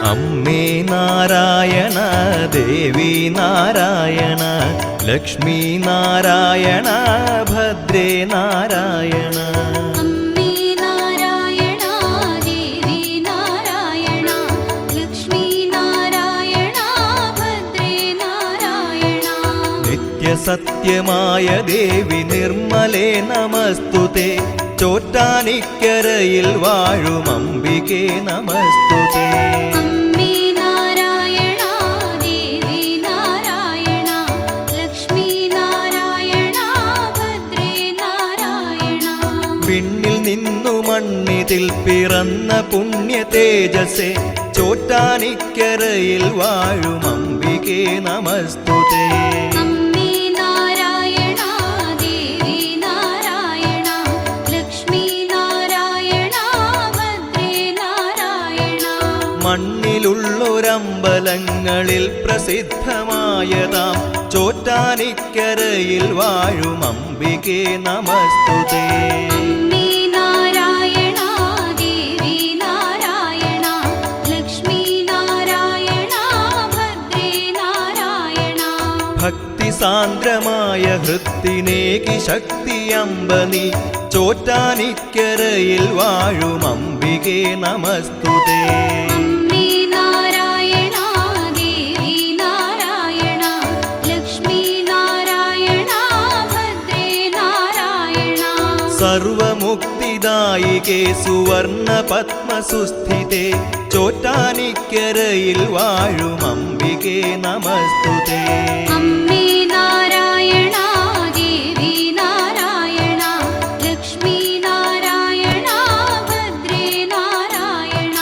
അമ്മേ നാരായണ ദേവി നാരായണ ലക്ഷ്മി നാരായണ ഭദ്രേ നാരായണ. അമ്മേ നാരായണ ദേവി നാരായണ ലക്ഷ്മി നാരായണ ഭദ്രേ നാരായണ. നിത്യസത്യമായ ദേവി നിർമ്മലേ നമസ്തുതേ. ചോറ്റാനിക്കരയിൽ വാഴും അംബികേ നമസ്തുതേ. അമ്മേ നാരായണ ദേവി നാരായണ ലക്ഷ്മി നാരായണ ഭദ്രേ നാരായണ. വിണ്ണിൽ നിന്നു മണ്ണിതിൽ പിറന്ന പുണ്യ തേജസ്സേ. ചോറ്റാനിക്കരയിൽ വാഴും അംബികേ നമസ്തുതേ. അമ്മേ നാരായണ ദേവി നാരായണ ലക്ഷ്മി നാരായണ ഭദ്രേ നാരായണ. മണ്ണിലുള്ളൊരമ്പലങ്ങളിൽ പ്രസിദ്ധമായതാം ചോറ്റാനിക്കരയിൽ വാഴും അംബികേ നമസ്തുതേ. അമ്മേ നാരായണ ദേവി നാരായണ ലക്ഷ്മി നാരായണ ഭദ്രേ നാരായണ. ഭക്തി സാന്ദ്രമായ ഹൃത്തിനേകി ശക്തി അമ്പനി. ചോറ്റാനിക്കരയിൽ വാഴും അംബികേ നമസ്തുതേ. അമ്മേ നാരായണ ദേവി നാരായണ ലക്ഷ്മി നാരായണ ഭദ്രേ നാരായണ. സർവമുക്തിദായികേ സുവർണ പത്മസുസ്ഥിതേ. ചോറ്റാനിക്കരയിൽ വാഴും അംബികേ നമസ്തുതേ. അമ്മേ നാരായണ ദേവി നാരായണ ലക്ഷ്മി നാരായണ ഭദ്രേ നാരായണ.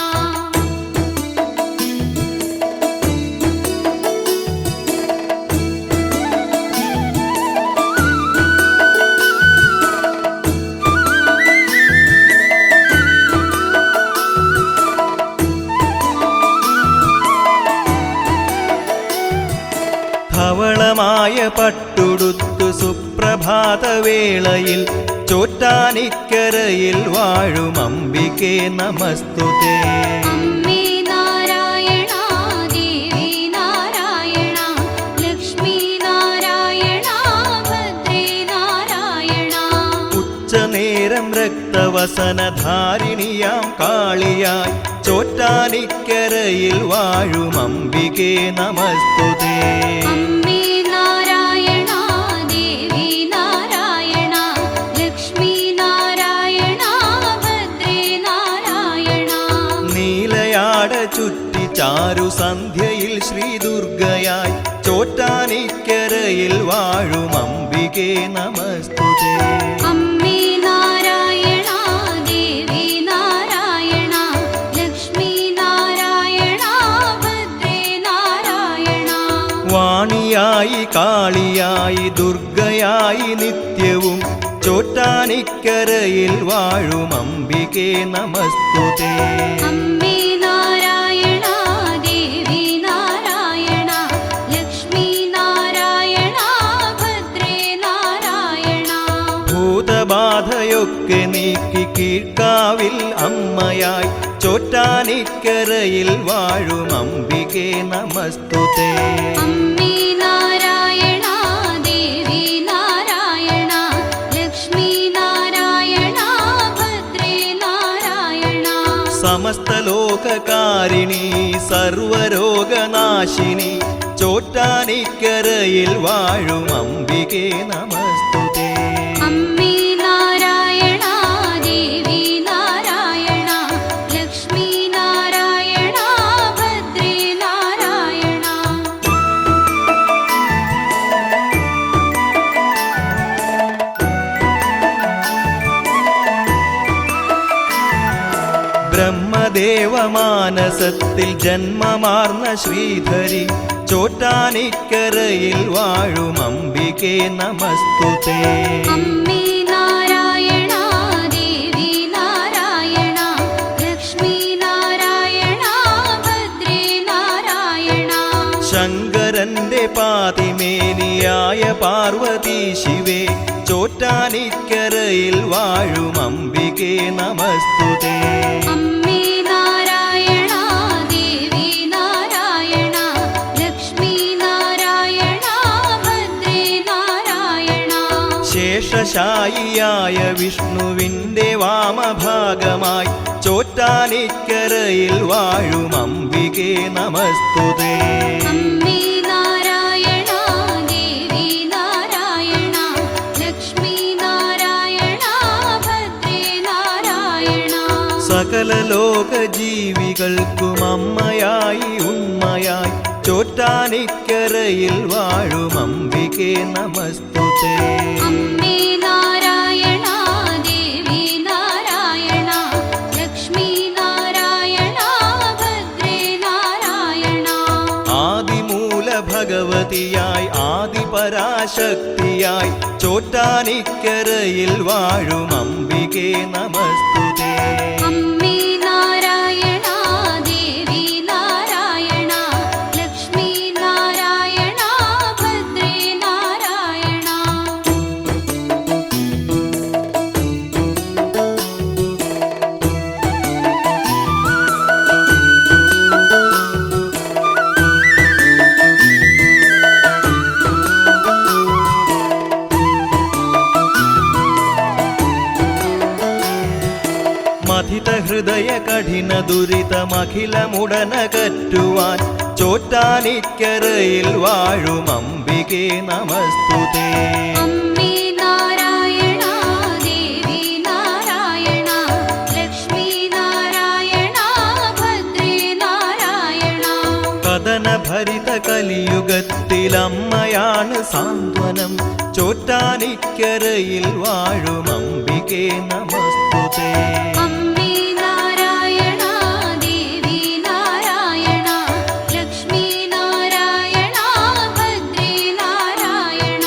ധവളമായ പട്ടുടുത്തു സുപ്രഭാതവേളയിൽ ചോറ്റാനിക്കരയിൽ വാഴും അംബികേ നമസ്തുതേ. അമ്മേ നാരായണ ദേവി നാരായണ ലക്ഷ്മി നാരായണ ഭദ്രേ നാരായണ. ഉച്ചനേരം രക്തവസനധാരിണിയാം കാളിയായി ചോറ്റാനിക്കരയിൽ വാഴും അംബികേ നമസ്തുതേ. അമ്മേ നാരായണ ദേവി നാരായണ ലക്ഷ്മി നാരായണ ഭദ്രേ നാരായണ. നീലയാട ചുറ്റി ചാരു സന്ധ്യയിൽ ശ്രീദുർഗയായി ചോറ്റാനിക്കരയിൽ വാഴും അംബികേ നമസ്തുതേ. അമ്മേ നാരായണ ദേവി നാരായണ ലക്ഷ്മി നാരായണ ഭദ്രേ നാരായണ. വാണിയായി കാളിയായി ദുർഗയായി നിത്യവും ചോറ്റാനിക്കരയിൽ വാഴും അംബികേ നമസ്തുതേ. അമ്മേ നാരായണ ദേവി നാരായണ ലക്ഷ്മി നാരായണ ഭദ്രേ നാരായണ. ഭൂതബാധയൊക്കെ നീക്കി കീഴ്ക്കാവിൽ അമ്മയായി ചോറ്റാനിക്കരയിൽ വാഴും അംബികേ നമസ്തുതേ. അമ്മേ നാരായണ ദേവി നാരായണ ലക്ഷ്മി നാരായണ ഭദ്രേ നാരായണ. സമസ്ത ലോകകാരിണി സർവരോഗനാശിനി ചോറ്റാനിക്കരയിൽ വാഴും അംബികേ നമസ്തുതേ. അമ്മേ നാരായണ ദേവി നാരായണ ലക്ഷ്മി നാരായണ ഭദ്രേ നാരായണ. ബ്രഹ്മദേവമാനസത്തിൽ ജന്മമാർന്ന ശ്രീധരി ചോറ്റാനിക്കരയിൽ വാഴും അംബികേ നമസ്തുതേ. അമ്മേ നാരായണ ദേവി നാരായണ ലക്ഷ്മി നാരായണ ഭദ്രേ നാരായണ. ശങ്കരന്റെ പാതിമേനിയായ പാർവതി ശിവേ ചോറ്റാനിക്കരയിൽ വാഴും അംബികേ നമസ്തുതേ. അമ്മേ നാരായണ ദേവി ശേഷശായിയായ വിഷ്ണുവിൻ്റെ വാമഭാഗമായി ചോറ്റാനിക്കരയിൽ വാഴും അംബികേ നമസ്തുതേ. അമ്മേ നാരായണ ദേവി നാരായണ ലക്ഷ്മി നാരായണ ഭദ്രേ നാരായണ. സകല ലോക ജീവികൾക്കും അമ്മയായി ഉണ്മയായി ചോറ്റാനിക്കരയിൽ വാഴും അംബികേ നമസ്തുതേ. അമ്മേ നാരായണ ദേവി നാരായണ ലക്ഷ്മി നാരായണ ഭദ്രേ നാരായണ. ആദിമൂല ഭഗവതിയായി ആദിപരാശക്തിയായി ചോറ്റാനിക്കരയിൽ വാഴും അംബികേ നമസ്തുതേ. അമ്മേ നാരായണ ദേവി നാരായണ ലക്ഷ്മി നാരായണ ഭദ്രേ നാരായണ. മഥിത ഹൃദയ കഠിന ദുരിതമഖിലമുടനകറ്റുവാൻ ചോറ്റാനിക്കരയിൽ വാഴും അംബികേ നമസ്തുതേ. അമ്മേ നാരായണ ദേവി നാരായണ ലക്ഷ്മി നാരായണ ഭദ്രേ നാരായണ. കഥനഭരിത കലിയുഗത്തിൽ അമ്മയാണ് സാന്ത്വനം ചോറ്റാനിക്കരയിൽ വാഴും അംബികേ നമസ്തുതേ. അമ്മേ നാരായണ ദേവി നാരായണ ലക്ഷ്മി നാരായണ ഭദ്രേ നാരായണ.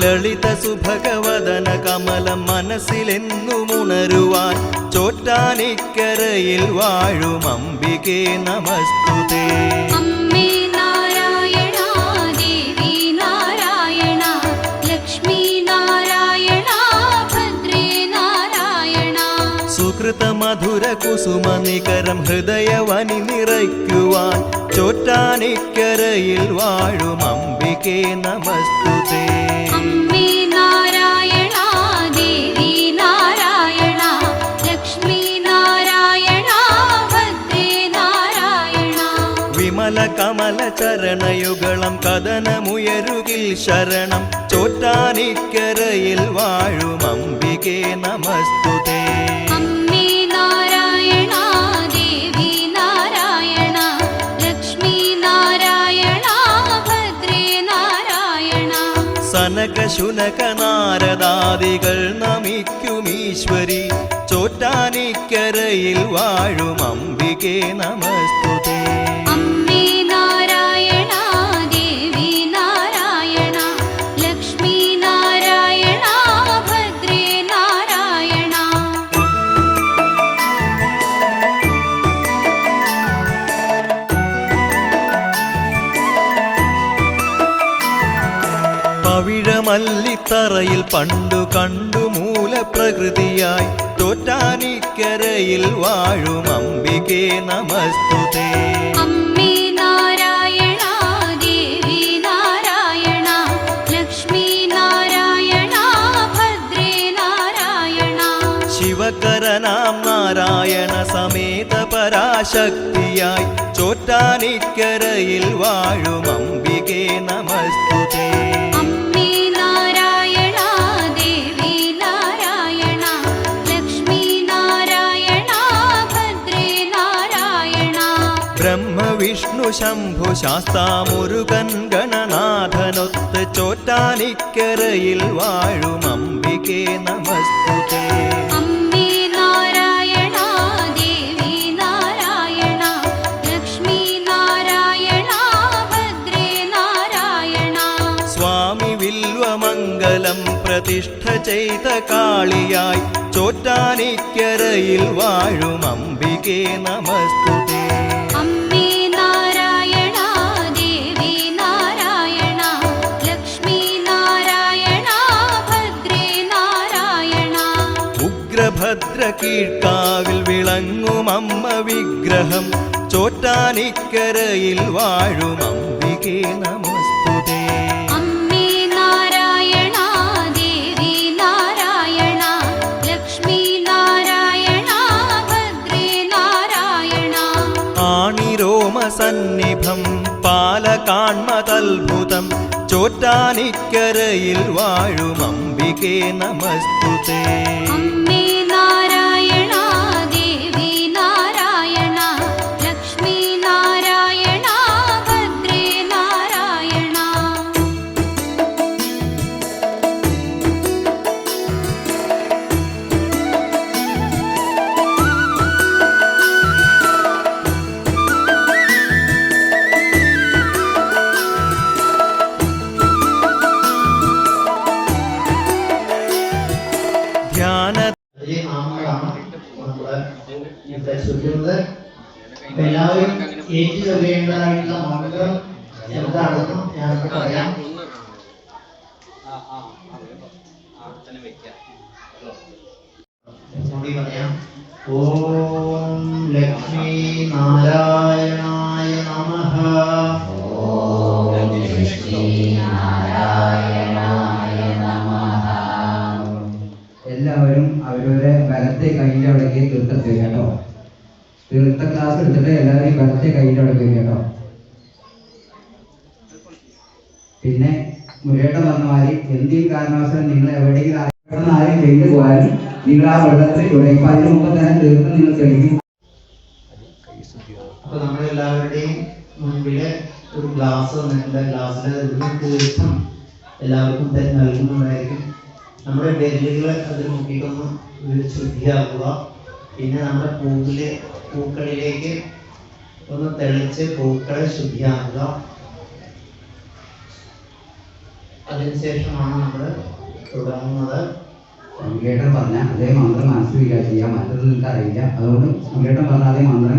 ലളിത സുഭഗവദന കമലം മനസ്സിലെന്നുമുണരുവാൻ ചോറ്റാനിക്കരയിൽ വാഴും അംബികേ നമസ്തുതേ. അമ്മേ നാരായണ ദേവി നാരായണ ലക്ഷ്മി നാരായണ ഭദ്രേ നാരായണ. സുകൃത മധുര കുസുമ നികരം ഹൃദയവനി നിറയ്ക്കുവാൻ ചോറ്റാനിക്കരയിൽ വാഴും അംബികേ നമസ്തുതേ. അമ്മേ നാരായണ ദേവി നാരായണ ലക്ഷ്മി നാരായണ ഭദ്രേ നാരായണ. വിമല കമല ചരണയുഗളം കഥനമുയരുകിൽ ശരണം ചോറ്റാനിക്കരയിൽ വാഴും അംബികേ നമസ്തുതേ. അമ്മേ നാരായണ ദേവി നാരായണ ലക്ഷ്മി നാരായണ ഭദ്രേ നാരായണ. സനക ശുനക നാരദാദികൾ നമിക്കുമീശ്വരി ചോറ്റാനിക്കരയിൽ വാഴും അംബികേ നമസ്തുതേ. അമ്മേ നാരായണ ദേവി നാരായണ ലക്ഷ്മി നാരായണ ഭദ്രേ നാരായണ. പവിഴമല്ലിത്തറയിൽ പണ്ടു കണ്ടു മൂലപ്രകൃതിയായി ചോറ്റാനിക്കരയിൽ വാഴും അംബികേ നമസ്തുതേ. അമ്മേ നാരായണ ദേവി നാരായണ ലക്ഷ്മി നാരായണ ഭദ്രേ നാരായണ. ശിവകരനാം നാരായണ സമേത പരാശക്തിയായി ചോറ്റാനിക്കരയിൽ വാഴും അംബികേ നമസ്തുതേ. അമ്മേ നാരായണ ദേവി നാരായണ ലക്ഷ്മി നാരായണ ഭദ്രേ നാരായണ. ബ്രഹ്മവിഷ്ണു ശംഭു ശാസ്താമുരുകൻ ഗണനാഥനൊത്ത് ചോറ്റാനിക്കരയിൽ വാഴും അംബികേ നമസ്തുതേ. അമ്മേ നാരായണ ദേവി നാരായണ ലക്ഷ്മി നാരായണ ഭദ്രേ നാരായണ. സ്വാമി വില്വമംഗലം പ്രതിഷ്ഠ ചെയ്ത കാളിയായി ചോറ്റാനിക്കരയിൽ വാഴും അംബികേ നമസ്തുതേ. അമ്മേ നാരായണ ദേവി നാരായണ ലക്ഷ്മി നാരായണ ഭദ്രേ നാരായണ. ഉഗ്രഭദ്ര കീഴ്ക്കാവിൽ വിളങ്ങും അമ്മ വിഗ്രഹം ചോറ്റാനിക്കരയിൽ വാഴും അംബികേ നമസ്തുതേ. അമ്മേ നാരായണ ദേവി നാരായണ പരമസന്നിഭം പാലകാൺമതത്ഭുതം ചോറ്റാനിക്കരയിൽ വാഴും അംബികേ നമസ്തുതേ. അമ്മേ നാരായണ ദേവി നാരായണ ലക്ഷ്മി നാരായണ ഭദ്രേ നാരായണ. ധ്യാന ഈ നാമങ്ങളാണ് നമ്മള് ഇവിടെ ചൊല്ലുന്നത്. എല്ലാവരും ഏറ്റു ചൊല്ലേണ്ടതായിട്ടുള്ള മന്ത്രം എന്താണെന്ന് ഞാനിവിടെ പറയാം. കൂടി പറയാം. ഓം ലക്ഷ്മി നാരായണായ നമഃ. എല്ലാവരും അവരവരെ വലത്തെ കൈൻ്റെ അവിടേക്ക് തീർത്ഥത്തിൽ കേട്ടോ. തീർത്ഥ ക്ലാസ് എടുത്തിട്ട് എല്ലാവരും വലത്തെ കൈൻ്റെ അവിടേക്ക് കേട്ടോ. പിന്നെ മുരേട്ട പറഞ്ഞ മാതിരി എന്തെങ്കിലും കാരണവശാലും നിങ്ങൾ എവിടെയെങ്കിലും ആരും ചെയ്തു പോയാലും നിങ്ങൾ ആ വെള്ളത്തിൽ തുടങ്ങി അതിന് മുമ്പ് തന്നെ തീർത്ഥം നിങ്ങൾ തെളിക്കും. അപ്പൊ നമ്മളെല്ലാവരുടെയും മുൻപില് ഒരു ഗ്ലാസ് വന്നിട്ടുണ്ട്. ഗ്ലാസ്സിൽ ഒരു തീർത്ഥം എല്ലാവർക്കും നൽകുന്നതായിരിക്കും. നമ്മുടെ വിരലുകൾ അതിൽ മുക്കിയിട്ടൊന്ന് ശുദ്ധിയാക്കുക. പിന്നെ നമ്മുടെ പൂക്കളിലേക്ക് ഒന്ന് തെളിച്ച് പൂക്കളെ ശുദ്ധിയാക്കുക. അതിനുശേഷമാണ് നമ്മൾ തുടങ്ങുന്നത്. സംഗേട്ടൻ പറഞ്ഞ അതേ മന്ത്രം മനസ്സിൽ വിചാരിക്കുക, മറ്റൊന്നും നിങ്ങൾക്ക് അറിയില്ല. അതുകൊണ്ട് സംഗേട്ടൻ പറഞ്ഞ അതേ മന്ത്രം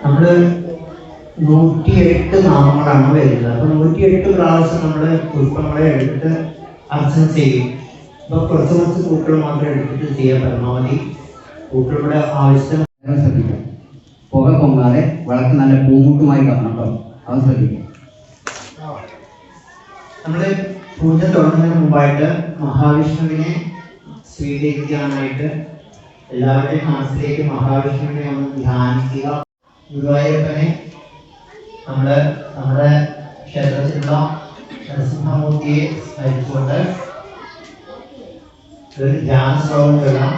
നമ്മള് 108 നാമങ്ങളാണ് വരുന്നത്. അപ്പൊ 108 പ്രാവശ്യം നമ്മള് പുഷ്പങ്ങളെ എടുത്തിട്ട് അർച്ചന ചെയ്യും. അപ്പൊ കുറച്ച് പൂക്കൾ മാത്രം എടുത്തിട്ട് ചെയ്യാൻ പരമാവധി പൂക്കളുടെ ആവശ്യം ശ്രദ്ധിക്കാം. പുക പൊങ്ങാതെ വിളക്ക് നല്ല പൂമുട്ടുമായി കാണണം കേട്ടോ. അത് ശ്രദ്ധിക്കാം. നമ്മള് പൂജ തുടങ്ങുന്നതിന് മുമ്പായിട്ട് മഹാവിഷ്ണുവിനെ സ്വീകരിക്കാനായിട്ട് എല്ലാവരുടെയും മനസ്സിലേക്ക് മഹാവിഷ്ണുവിനെ ഒന്ന് ധ്യാനിക്കുക. ഗുരുവായൂരപ്പനെ നമ്മുടെ ക്ഷേത്രത്തിലുള്ള നരസിംഹമൂർത്തിയെ സ്മരിച്ചുകൊണ്ട് ഒരു ധ്യാന ശ്ലോകം ചൊല്ലാം.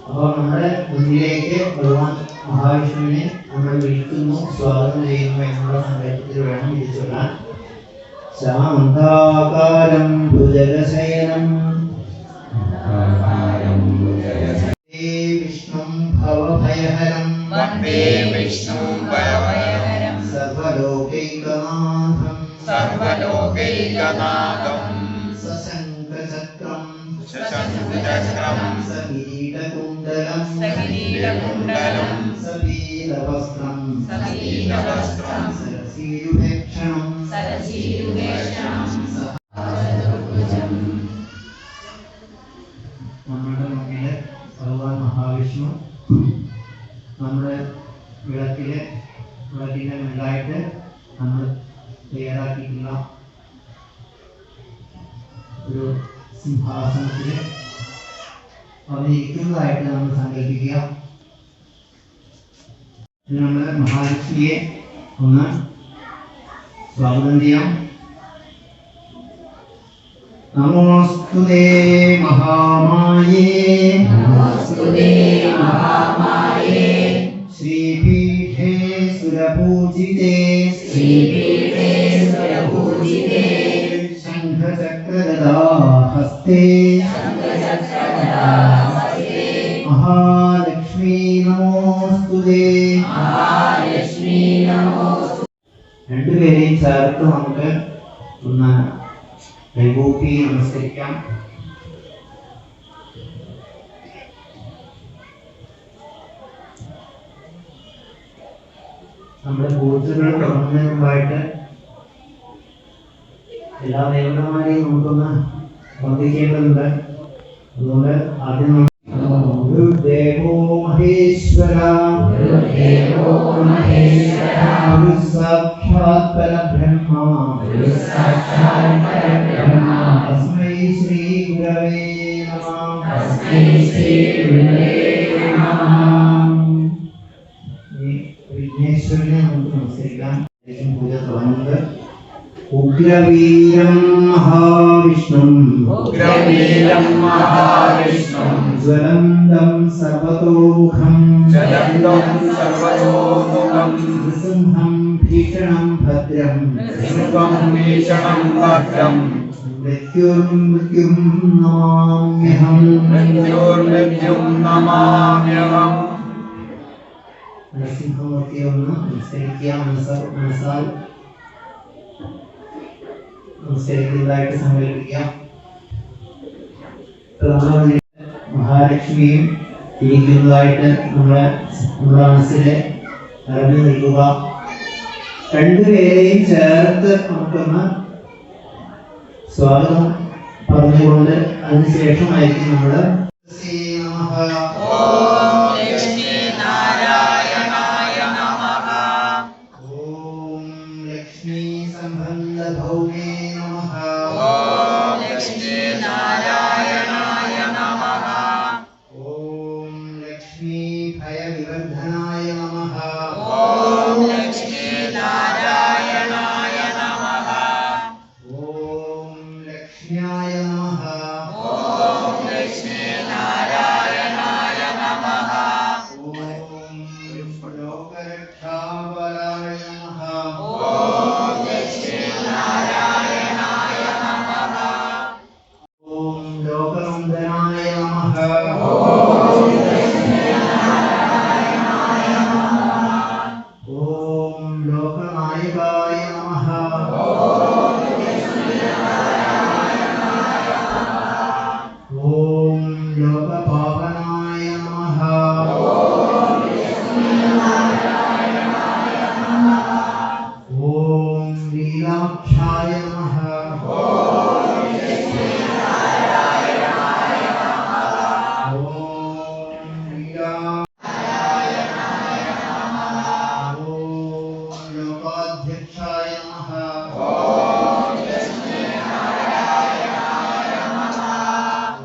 അപ്പോൾ നമ്മുടെ മുന്നിലേക്ക് ഭഗവാൻ മഹാവിഷ്ണുവിനെ നമ്മൾ വിളിക്കുന്നു, സ്വാഗതം ചെയ്യുന്നു എന്നുള്ള സങ്കല്പത്തിൽ വേണം ഇത് ചൊല്ലാൻ. ശാന്താകാരം ഭുജഗശയനം വിഷ്ണും ഭവഭയഹരം വന്ദേ വിഷ്ണു ഭയഭയഹരം സർവലോകൈകനാഥം സർവലോകൈകനാഥം സശങ്കചക്രം ശശങ്കചക്രം സകിരീടകുണ്ഡലം സകിരീടകുണ്ഡലം സപീതവസ്ത്രം സപീതവസ്ത്രം സരസീരുഭേക്ഷണം സരസീരുവേഷണം നമ്മുടെ മുന്നില് ഭഗവാൻ മഹാവിഷ്ണു നമ്മുടെ വിളക്കിന്റെ മുന്നിലായിട്ട് നമ്മൾ തയ്യാറാക്കിയിട്ടുള്ള ഒരു സിംഹാസനത്തിൽ അവതരിക്കുന്നതായിട്ട് നമ്മൾ സങ്കല്പിക്കുക. നമ്മൾ മഹാലക്ഷ്മിയെ ഒന്ന് സ്വാഗതം ചെയ്യാം. നമോസ്തുതേ മഹാമായേ ശ്രീപീഠേ സുരപൂജിതേ ശംഖചക്രഗദാഹസ്തേ മഹാലക്ഷ്മീ നമോസ്തുതേ. രണ്ടുപേരെയും ചേർത്ത് നമുക്ക് ഒന്ന് കൈകൂപ്പി നമസ്കരിക്കാം. നമ്മുടെ പൂജകൾ തുടങ്ങുന്നതിന് മുമ്പായിട്ട് എല്ലാ ദേവതമാരെയും നമുക്കൊന്ന് വന്ദിക്കേണ്ടതുണ്ട്. അതുകൊണ്ട് ആദ്യം ഗുരുദേവോ മഹേശ്വര സാക്ഷാത് പരബ്രഹ്മ തസ്മൈ ശ്രീ ഗുരവേ നമഃ. വിഘ്നേശ്വരനെ നമുക്ക് നമസ്കരിക്കാം. പൂജ തുടങ്ങുന്നത് ഉഗ്രവീരം മഹാവിഷ്ണും ഉഗ്രവീരം മഹാവിഷ്ണും ജ്വലന്തം സർവതോമുഖം ജലന്തം സർവതോമുഖം നൃസിംഹം ഭീഷണം ഭദ്രം ശുഭം ഭീഷണം ഭദ്രം മൃത്യുർമൃത്യും നമാമ്യഹം. മൃത്യോർമൃത്യും നമാമ്യഹം. നരസിംഹമൂർത്തിയെ ഒന്ന് നമസ്കരിക്കുക. മനസ്സാൽ നമസ്കരിക്കുന്നതായിട്ട് സങ്കല്പിക്കാം. മഹാലക്ഷ്മിയും ഇരിക്കുന്നതായിട്ട് നമ്മുടെ മനസ്സിൽ അറിഞ്ഞു നിൽക്കുക. രണ്ടുപേരെയും ചേർത്ത് നമുക്കൊന്ന് സ്വാഗതം പറഞ്ഞുകൊണ്ട് അതിനുശേഷമായിരിക്കും നമ്മൾ ഓം ലക്ഷ്മി സംബന്ധ ഭൗമേ നമഃ. ഓം ലക്ഷ്മി ഭയവിവർദ്ധനായ നമഃ. ഓം ലക്ഷ്മ്യായ നമഃ. ഓം ലോകരക്ഷാബലായ നമഃ. ഓം ലോകനന്ദനായ നമഃ. ഓം ലോകനായകായ നമഃ. ഓം ലോകപാവനായ നമഃ. ഓം ലീലാക്ഷായ നമഃ. ഓം ലീലാ. ഓം ലോകാധ്യക്ഷായ നമഃ.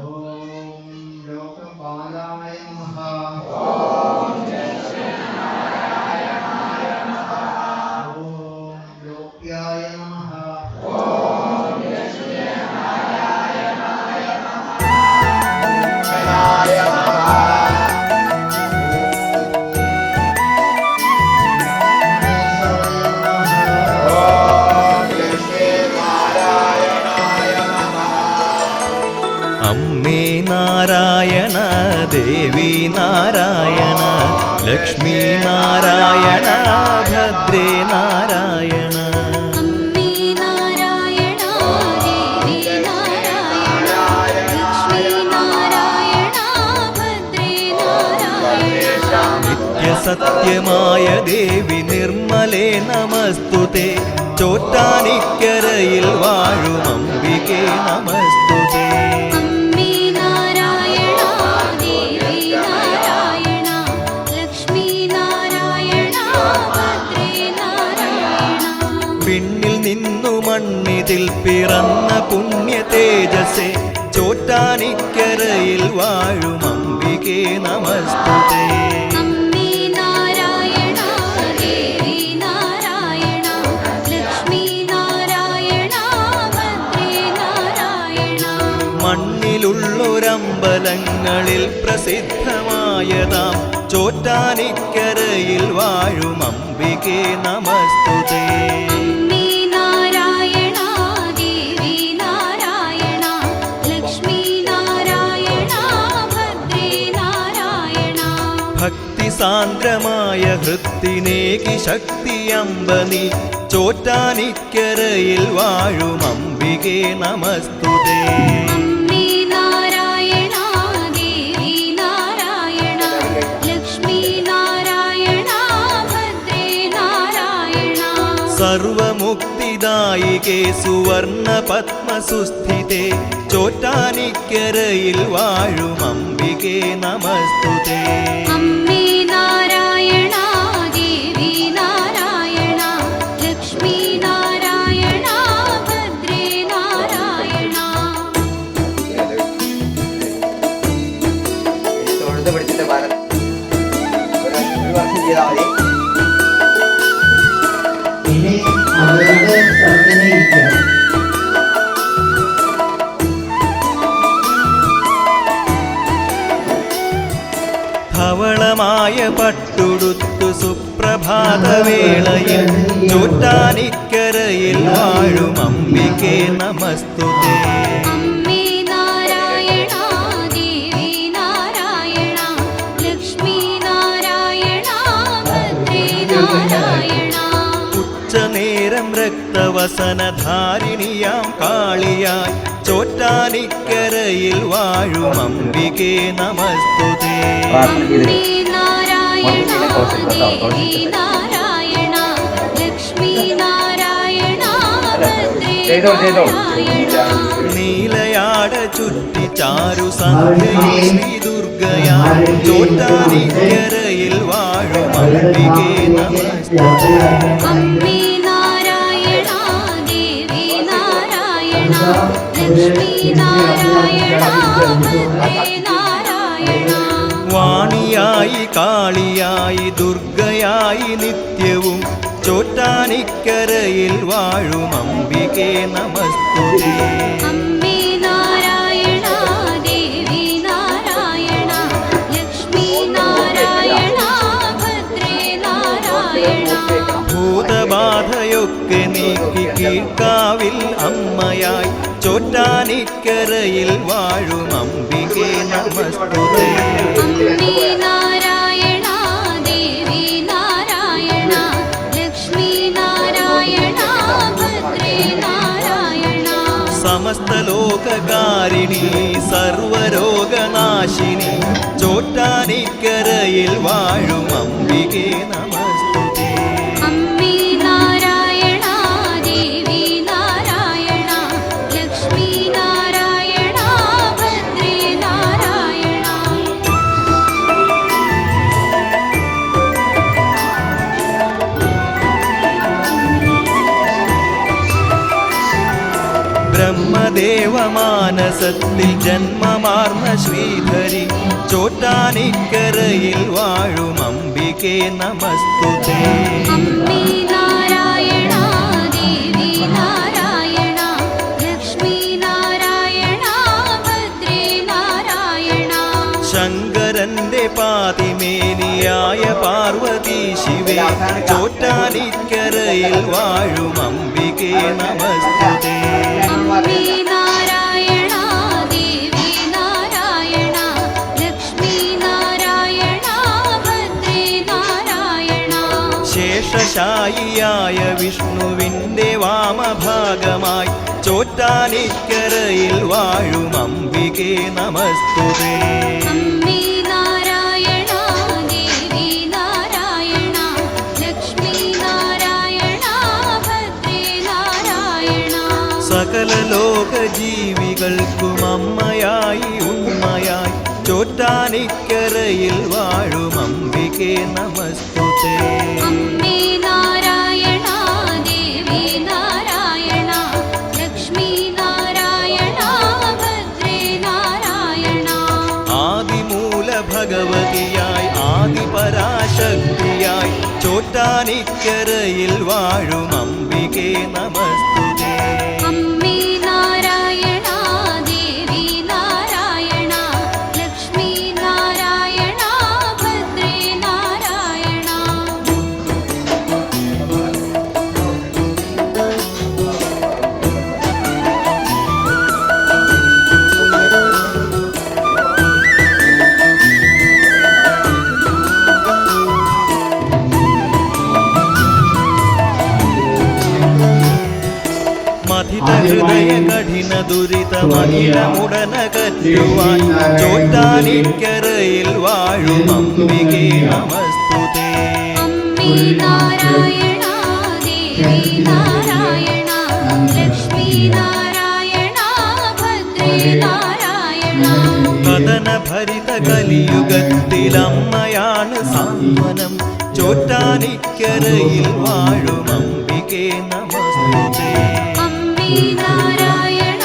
ഓം ലോകപാലായ നമഃ. ഓം ലോക്യായ നമഃ. അമ്മേ നാരായണ ദേവി നാരായണ ലക്ഷ്മി നാരായണ ഭദ്രേ നാരായണ. അമ്മേ നാരായണ ദേവി നാരായണ ലക്ഷ്മി നാരായണ ഭദ്രേ നാരായണ. നിത്യസത്യമായ ദേവി നിർമ്മലേ നമസ്തുതേ. ചോറ്റാനിക്കരയിൽ വാഴും അംബികേ നമസ്തുതേ. അമ്മേ നാരായണ ദേവി നാരായണ ലക്ഷ്മി നാരായണ ഭദ്രേ നാരായണ. പിന്നിൽ നിന്നു മണ്ണിതിൽ പിറന്ന പുണ്യ തേജസ്സേ. ചോറ്റാനിക്കരയിൽ വാഴും അംബികേ നമസ്തുതേ. അമ്മേ നാരായണ ദേവി നാരായണ ലക്ഷ്മി നാരായണ ഭദ്രേ നാരായണ. മണ്ണിലുള്ളൊരമ്പലങ്ങളിൽ പ്രസിദ്ധമായതാം ചോറ്റാനിക്കരയിൽ വാഴും അംബികേ നമസ്തുതേ. അമ്മേ നാരായണ ദേവി നാരായണ ലക്ഷ്മി നാരായണ ഭദ്രേ നാരായണ. ഭക്തി സാന്ദ്രമായ ഹൃത്തിനേകി ശക്തി അമ്പനി. ചോറ്റാനിക്കരയിൽ വാഴും അംബികേ നമസ്തുതേ. അമ്മേ നാരായണ ദേവി നാരായണ ലക്ഷ്മി നാരായണ ഭദ്രേ നാരായണ. സർവമുക്തിദായികേ സുവർണ പത്മസുസ്ഥിതേ. ചോറ്റാനിക്കരയിൽ വാഴും അംബികേ നമസ്തുതേ. അമ്മേ നാരായണ ദേവി നാരായണ ലക്ഷ്മി നാരായണ ഭദ്രേ നാരായണ. തൊഴുത് പിടിച്ചിട്ട് ചെയ്താൽ മതി. ഇനി അവരുടെ സ്ഥലത്തിനെ ഇരിക്കുക. ധവളമായ പട്ടുടുത്തു സുപ്രഭാതവേളയിൽ ചോറ്റാനിക്കരയിൽ വാഴും അംബികേ നമസ്തുതേ. അമ്മേ നാരായണ ദേവി നാരായണ ലക്ഷ്മി നാരായണ ഭദ്രേ നാരായണ. ഉച്ചനേരം രക്തവസനധാരിണിയാം കാളിയായി ചോറ്റാനിക്കരയിൽ വാഴും അംബികേ നമസ്തുതേ. അമ്മേ നാരായണ ദേവി നാരായണ ലക്ഷ്മി നാരായണ ഭദ്രേ നാരായണ. നീലയാട ചുറ്റി ചാരു സന്ധ്യയിൽ ശ്രീ ദുർഗയായി ചോറ്റാനിക്കരയിൽ വാഴും അംബികേ നമസ്തുതേ. അമ്മേ നാരായണ ദേവി നാരായണ ലക്ഷ്മി നാരായണ ഭദ്രേ നാരായണ. വാണിയായി കാളിയായി ദുർഗയായി നിത്യവും ചോറ്റാനിക്കരയിൽ വാഴും അംബികേ നമസ്തുതേ. അമ്മേ നാരായണ ദേവി നാരായണ ലക്ഷ്മി നാരായണ ഭദ്രേ നാരായണ. ഭൂതബാധയൊക്കെ നീക്കി കീഴ്ക്കാവിൽ അമ്മയായി ചോറ്റാനിക്കരയിൽ വാഴും അംബികേ നമസ്തുതേ. അമ്മേ നാരായണ ദേവി നാരായണ ലക്ഷ്മി നാരായണ ഭദ്രേ നാരായണ. സമസ്ത ലോകകാരിണി സർവരോഗനാശിനി ചോറ്റാനിക്കരയിൽ വാഴും അംബികേ നമസ്തുതേ. അമ്മേ നാരായണ ദേവി നാരായണ ലക്ഷ്മി നാരായണ ഭദ്രേ നാരായണ. ബ്രഹ്മദേവമാനസത്തിൽ ജന്മമാർന്ന ശ്രീധരി ചോറ്റാനിക്കരയിൽ വാഴും അംബികേ നമസ്തുതേ. അമ്മേ നാരായണ ദേവി നാരായണ ലക്ഷ്മി നാരായണ ഭദ്രേ നാരായണ. ശങ്കരന്റെ പാതിമേനിയായ പാർവതി ശിവേ ചോറ്റാനിക്കരയിൽ വാഴും അംബികേ നമസ്തുതേ. അമ്മേ നാരായണ ദേവി നാരായണ ലക്ഷ്മി നാരായണ ഭദ്രേ നാരായണ. ശേഷശായിയായ വിഷ്ണുവിന്റെ വാമഭാഗമായി ചോറ്റാനിക്കരയിൽ വാഴും അംബികേ നമസ്തുതേ. അമ്മേ നാരായണ ദേവി നാരായണ ലക്ഷ്മി നാരായണ ഭദ്രേ നാരായണ. സകല ലോക ജീവികൾക്കും അമ്മയായി ഉണ്മയായി ചോറ്റാനിക്കരയിൽ വാഴും അംബികേ നമസ്തുതേ. അമ്മേ നാരായണ ദേവി നാരായണ ലക്ഷ്മി നാരായണ ഭദ്രേ നാരായണ. ആദിമൂല ഭഗവതിയായി ആദിപരാശക്തിയായി ചോറ്റാനിക്കരയിൽ വാഴും അംബികേ നമസ്തുതേ. അമ്മേ നാരായണ ദേവി നാരായണ ലക്ഷ്മി നാരായണ ഭദ്രേ നാരായണ. മഥിത ഹൃദയ കഠിന ദുരിതമഖിലമുടനകറ്റുവാൻ ചോറ്റാനിക്കരയിൽ വാഴും അംബികേ നമസ്തുതേ. അമ്മേ നാരായണ ദേവി നാരായണ ലക്ഷ്മി നാരായണ ഭദ്രേ നാരായണ. കഥന ഭരിത കലിയുഗത്തിൽ അമ്മയാണ് സാന്ത്വനം ചോറ്റാനിക്കരയിൽ വാഴും അംബികേ നമസ്തുതേ. അമ്മേ നാരായണ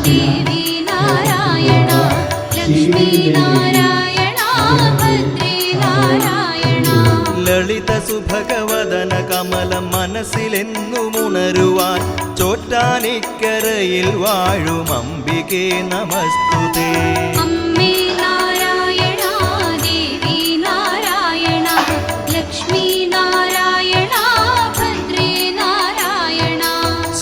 ദേവി നാരായണ ലക്ഷ്മി നാരായണ ഭദ്രേ നാരായണ. ലളിത സുഭഗവദന കമലം മനസ്സിലെന്നുമുണരുവാൻ ചോറ്റാനിക്കരയിൽ വാഴും അംബികേ നമസ്തുതേ. അമ്മേ നാരായണ ദേവി നാരായണ ലക്ഷ്മി നാരായണ ഭദ്രേ നാരായണ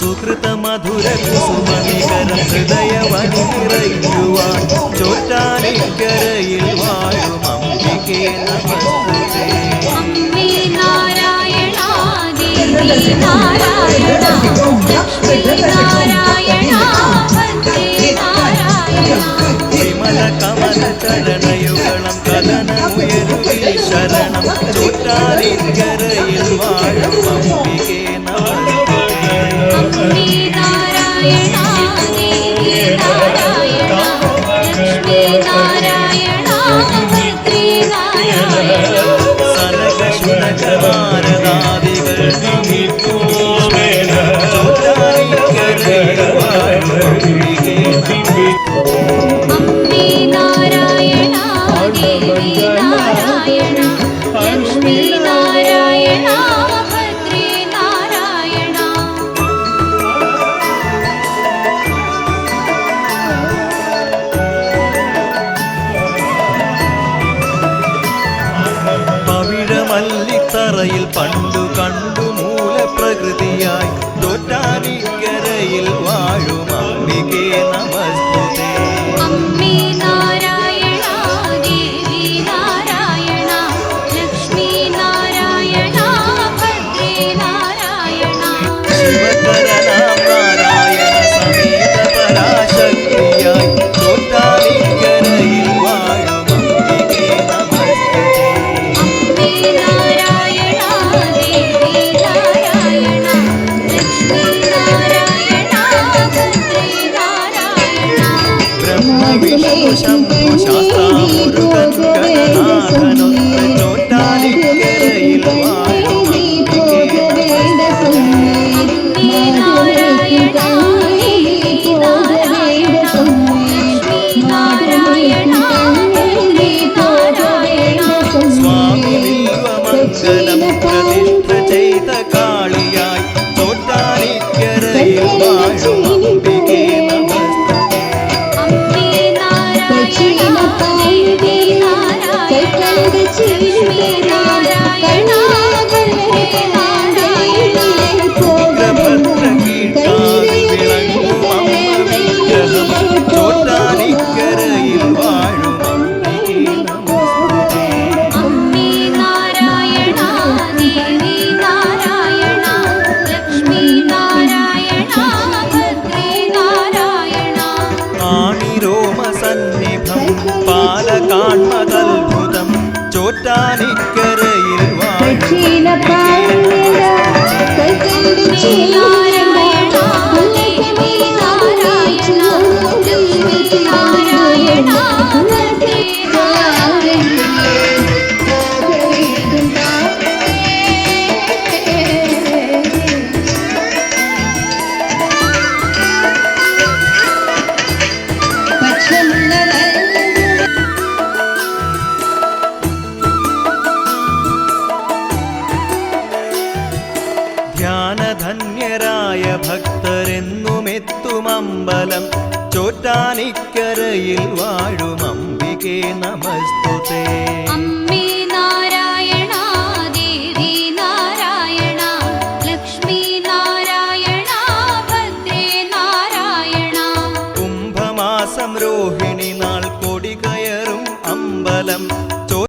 സുകൃത മധുര കുസുമനികരം ഹൃദയവനിറയ്ക്കുവാൻ ചോറ്റാനിക്കരയിൽ വാഴും അംബികേ നമസ്തുതേ. അമ്മേ നാരായണ ദേവി നാരായണ ലക്ഷ്മി നാരായണ ഭദ്രേ നാരായണ വിമല കമല ചരണയുഗളം കഥനമുയരുകിൽ ശരണം ചോറ്റാനിക്കരയിൽ വാഴും അംബികേ നമസ്തുതേ. അമ്മേ നാരായണ ദേവി നാരായണ ലക്ഷ്മി നാരായണ ഭദ്രേ നാരായണ സനകശുനകമാരദാദികൾ നമിക്കുമോമേന ചോറ്റാനിക്കരയിൽ വാഴും അംബികേ നമസ്തുതേ. അമ്മേ നാരായണ ദേവി നാരായണ ലക്ഷ്മി നാരായണ ഭദ്രേ നാരായണ പവിഴമല്ലിത്തറയിൽ പണ്ടു കണ്ടു മൂലപ്രകൃതിയായി ചോറ്റാനിക്കരയിൽ വാഴും അംബികേ നമസ്തുതേ. അമ്മേ നാരായണ ദേവി നാരായണ ലക്ഷ്മി നാരായണ ഭദ്രേ നാരായണ ശിവകരനാം നാരായണ സമേത പരാശക്തിയായി ചോറ്റാനിക്കരയിൽ വാഴും അംബികേ നമസ്തുതേ. അമ്മേ നാരായണ ദേവി നാരായണ ലക്ഷ്മി നാരായണ ഭദ്രേ നാരായണ ബ്രഹ്മ വിഷ്ണു ശംഭു ശാസ്താമുരുകൻ ഗണനാഥനൊത്ത് ചോറ്റാനിക്കരയിൽ വാഴും അംബികേ നമസ്തുതേ. അമ്മേ നാരായണ ദേവി നാരായണ ലക്ഷ്മി നാരായണ ഭദ്രേ നാരായണ സ്വാമി വില്വമംഗലം പ്രതിഷ്ഠ ചെയ്ത കാളിയായി ചോറ്റാനിക്കരയിൽ വാഴും അംബികേ നമസ്തുതേ. അമ്മേ നാരായണ ദേവി നാരായണ ലക്ഷ്മി നാരായണ ഭദ്രേ നാരായണ ഉഗ്രഭദ്രകീർത്താതി വിളങ്ങും അമ്മ വിഗ്രഹം ചോറ്റാനിക്കരയിൽ വാഴും അംബികേ നമസ്തുതേ. അമ്മേ നാരായണ ദേവി നാരായണ ലക്ഷ്മി നാരായണ ഭദ്രേ നാരായണ ആണിരോമ സന്നിഭം പാലകാൺമതത്ഭുതം ചോറ്റാനിക്കരയിൽ വാഴും നാരായണ ദേവി നാരായണ ലക്ഷ്മി നാരായണ ഭദ്രേ ധ്യാനധന്യരായ ഭക്തരെന്നുമെത്തുമമ്പലം ചോറ്റാനിക്കരയിൽ വാഴും അംബികേ നമസ്തുതേ. അമ്മേ